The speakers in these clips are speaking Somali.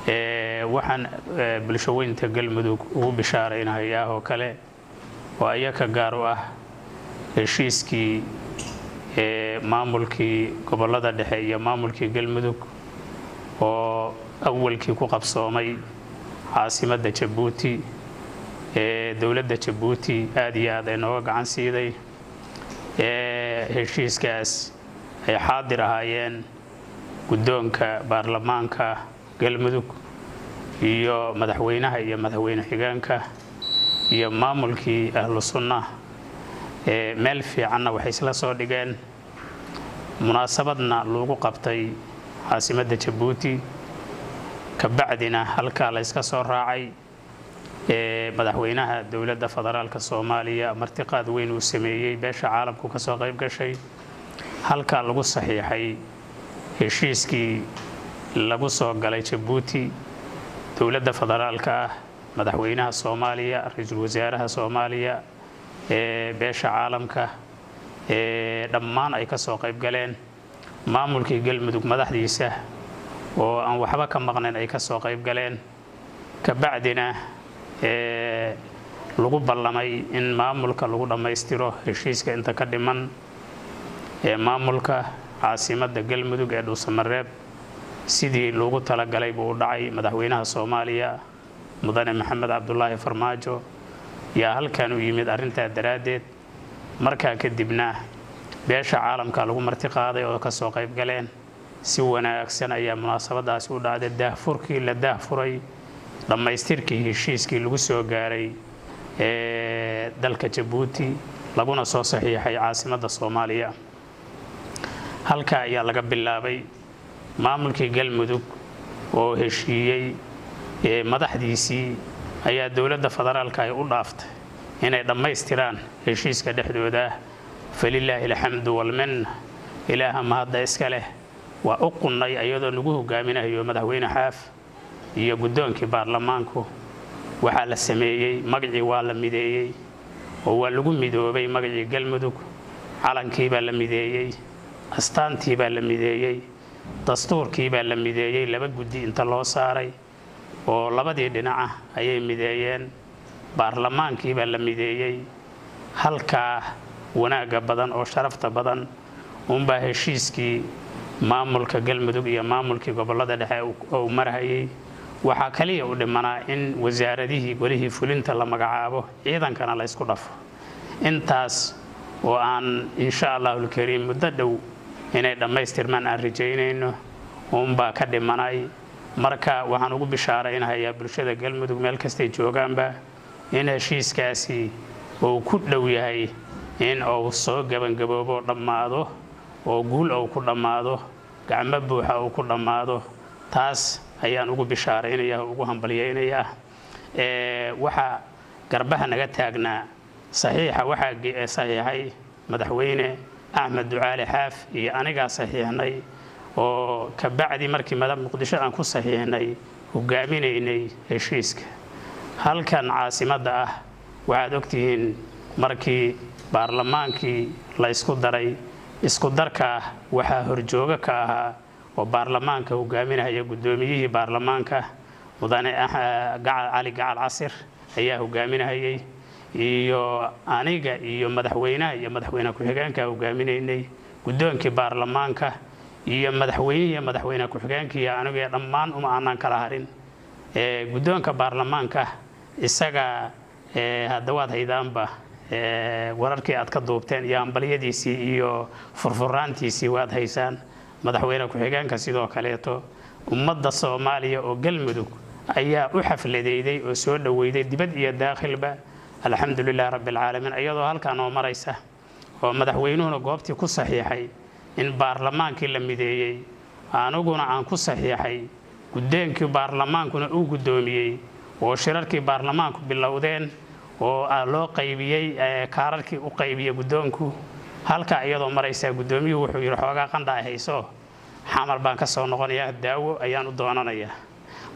waxaan bulshooyinka galmudug ugu bishaaraynayaa oo kale oo ayaka gaar u ah heshiiskii maamulkii gobolada dhexe iyo maamulkii galmudug oo awalkii ku qabsoomay caasimadda Jabuuti dawladda Jabuuti aad iyo aad ay nooga gacan siiday heshiiskaas ay xaadir ahaayeen guddoonka baarlamaanka galmudug iyo madaxweynaha iyo madaxweyne xigeenka iyo maamulkii ahlu sunnah meel fiicanna waxay isla soo dhigeen munaasabadna lagu qabtay caasimadda Jabuuti ka bacdina halka la iska soo raacay madaxweynaha dawladda federaalka Soomaaliya martiqaad weyn uu sameeyay beesha caalamku ka soo qayb gashay halka lagu saxiixay heshiiskii lagu soo galay Jabuuti dawladda federaalka madaxweynaha Soomaaliya ra'iisul wasaaraha Soomaaliya beesha caalamka dhammaan ay ka soo qayb galeen maamulkii galmudug madaxdiisa oo aan waxba ka maqnayn ay ka soo qayb galeen ka bacdina lagu ballamay in maamulka lagu dhameystiro heshiiska inta ka dhiman maamulka caasimadda galmudug ee Dhuusamareeb sidii loogu talagalay buu dhacay madaxweynaha Soomaaliya mudane Maxamed Cabdullaahi Farmaajo yaa halkan u yimid arinta daraadeed markaa kadibna beesha caalamka lagu martiqaaday oo ka soo qayb galeen si wanaagsan ayaa munaasabadaas u dhacday daahfurkii la daahfuray dhamaystirkii heshiiskii lagu soo gaaray dalka Jabuuti laguna soo saxiixay caasimadda Soomaaliya halka ayaa laga bilaabay maamulkii galmudug oo heshiiyay madaxdiisii ayaa dawladda federaalka ay u dhaaftay inay dhamaystiraan heshiiska dhexdooda falillaahi alxamdu wal minna ilaaha mahadda iska leh waa u qunnay ayadoo lagu hogaaminayo madaxweyne xaaf iyo guddoonkii baarlamaanku waxa la sameeyay magacii waa la mideeyay oo waa lagu midoobay magacii galmudug calankii baa la mideeyay astaantii baa la mideeyay dastuurkii baa la mideeyay laba guddi inta loo saaray oo labadii dhinac ayay mideeyeen baarlamaankii baa la mideeyay halka wanaaga badan oo sharafta badan baa heshiiskii maamulka galmudug iyo maamulkii gobolada dhexe oo marayay waxa kaliya u dhimanaa in wasaaradihii golihii fulinta la magacaabo ciidankana la isku dhafo intaas oo aan insha Allahul Kariim muddo dhow inay dhamaystirmaan aan rajaynayno baa ka dhimanay marka waxaan ugu bishaaraynayaa bulshada galmudug meel kasta joogaanba in heshiiskaasi oo ku dhow yahay in uu soo gabagaboobo dhamaado oo guul uu ku dhamaado gacmo buuxa uu ku dhamaado taas ayaan ugu bishaaraynayaa ugu hambalyeynaya waxa garbaha naga taagnaa saxiixa waxa saxiixay madaxweyne Axmed Ducaale Xaaf iyo aniga saxiixnay oo ka bacdi markii madax Muqdisho aan ku saxiixnay hogaaminaynay heshiiska halkan caasimadda waxaad ogtihiin markii baarlamaankii la isku daray isku darka waxa horjooga ka ahaa oo baarlamaanka hogaaminaya guddoomiyihii baarlamaanka mudane Ali Gacal Casir ayaa hogaaminayay iyo aniga iyo madaxweynaha iyo madaxweyne ku-xigeenka hogaaminaynay guddoonkii baarlamaanka iyo madaxweyne ku-xigeenka iyo aniga dhammaan aanan kala harin guddoonka baarlamaanka isaga haddawaad haydaanba wararkii aad ka duubteen iyo ambaliyadiisii iyo furfuraantiisii waad haysaan madaxweyne ku-xigeenka sidoo kaleeto ummadda Soomaaliya oo galmudug ayaa u xafladeeyay oo soo dhaweeyay dibad iyo daakhilba alxamdulillaah rabbil caalamiin ayadoo halkaan oo maraysa oo madaxweynuhuna goobtii ku saxiixay in baarlamaankii la mideeyay anaguna aan ku saxiixay guddoonkii baarlamaankuna uu guddoomiyay oo shirarkii baarlamaanku bilowdeen oo loo qaybiyay kaararkii u qaybiyay guddoonku halka iyadoo maraysa guddoomiyuhu wuxuu yiri xoogaa qandha hayso xamal baan ka soo noqonayaa daawo ayaan u doonanayaa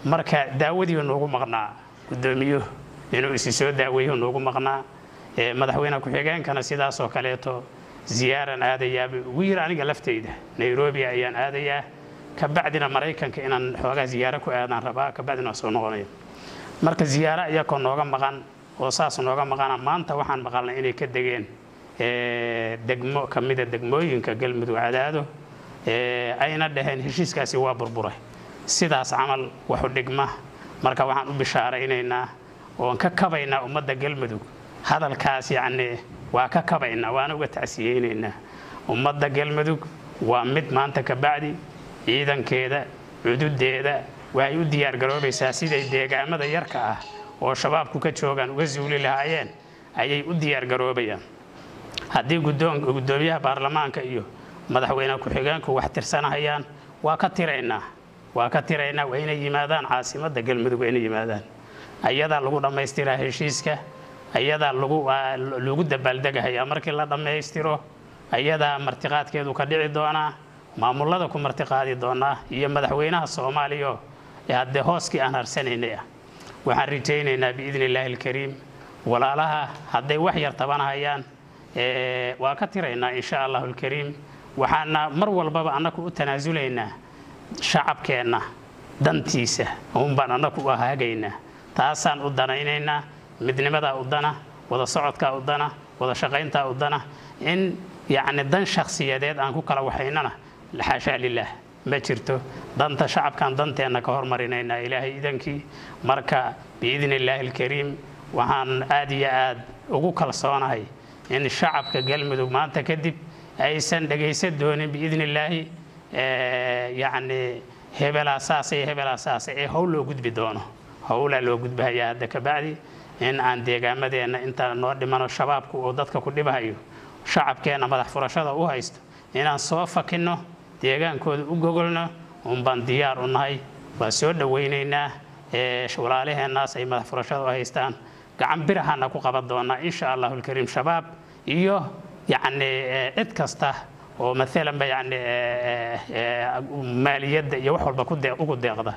marka daawadii noogu maqnaa guddoomiyuhu inuu isi soo daaweeyo noogu maqnaa madaxweyne ku-xigeenkana sidaas oo kaleeto ziyaaran aadayaa ugu yiri aniga laftayda Nairobi ayaan aadayaa kabacdina Mareykanka inaan xoogaa ziyaaro ku aadaan rabaa kabacdina soo noqonayo marka ziyaaro iyagoo nooga maqan oo saas nooga maqana maanta waxaan maqalnay inay ka degeen degmo kamida degmooyinka Galmudug Cadaado ayna dhaheen heshiiskaasi waa burburay sidaas camal wuxuu dhigma marka waxaan u bishaaraynaynaa oo ka kabaynaa ummadda Galmudug hadalkaas yani waa ka kabaynaa waan uga tacsiyeenaynaa ummadda Galmudug waa mid maanta ka bacdi ciidankeeda xuduudeeda way u diyaar garoobaysaa siday deegaamada yarka ah oo shabaabku ka joogan uga zuuli lahaayeen ayay u diyaar garoobayaan haddii gudoomiyaha baarlamaanka iyo madaxweynaha ku-xigeenku wax tirsanayaan waa ka tiraynaa waa inay yimaadaan caasimadda Galmudug inay yimaadaan ayada lagu dhameystiraa heshiiska ayada lagu dabaaldegayaa markii la dhameystiro ayada martiqaadkeedu ka dhici doona maamulada ku martiqaadi doona iyo madaxweynaha Soomaaliya hadde hooskii aan harsanaynay waxaan rajaynaynaa biidnillaahi alkariim walaalaha hadday wax yar tabanayaan waa ka tiraynaa insha Allah alkariim waxaana mar walbaba anaku u tanaasulaynaa shacabkeena dantiisa baan anaku ahagaynaa taasaan u danaynaynaa midnimada u dana wada socodka u dana wada shaqaynta u dana in yani dan shakhsiyadeed aan ku kala waxaynana xaasha lillaah ma jirto danta shacabkan danteena ka hormarinaynaa ilaahay idankii marka biidnillaahi alkariim waxaan aad iyo aad ugu kalsoonahay in shacabka Galmudug maanta kadib aysan dhageysan doonin biidnillaahi yani hebel asaas ee hawl loo gudbi doono hawla loo gudbayaa hadda ka bacdi in aan deegaamadeenna inta noo dhimano shabaabku oo dadka ku dhibayo shacabkeena madax furashada u haysto inaan soo fakino deegaankooda u gogolno baan diyaar u nahay waa soo dhaweynaynaa walaalaheenaas ay madax furashada u haystaan gacan birahana ku qaban doonaa insha Allah alkariim shabaab iyo yani cid kasta oo مثلا يعني maaliyada iyo wax walba ugu deeqda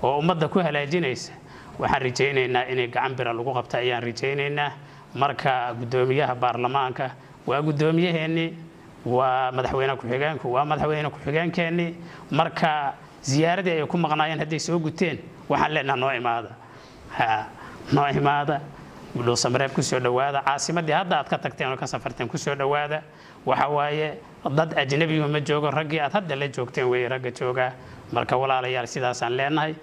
oo ummadda ku halaajinaysa waxaan rajaynaynaa inay gacan bira lagu qabto ayaan rajaynaynaa marka gudoomiyaha baarlamaanka waa gudoomiyaheeni waa madaxweynaha ku-xigeenku waa madaxweynaha ku-xigeenkeeni marka ziyaaradii ay ku maqnaayeen haday soo guteen waxaan leenahay noo imaada dhuusamareeb ku soo dhawaada caasimadii hadda aad ka tagteen oo ka safarteen ku soo dhawaada waxa waaye dad ajnabi ma joogo raggii aad hadda la joogteen way ragga jooga marka walaalayaal sidaas aan leenahay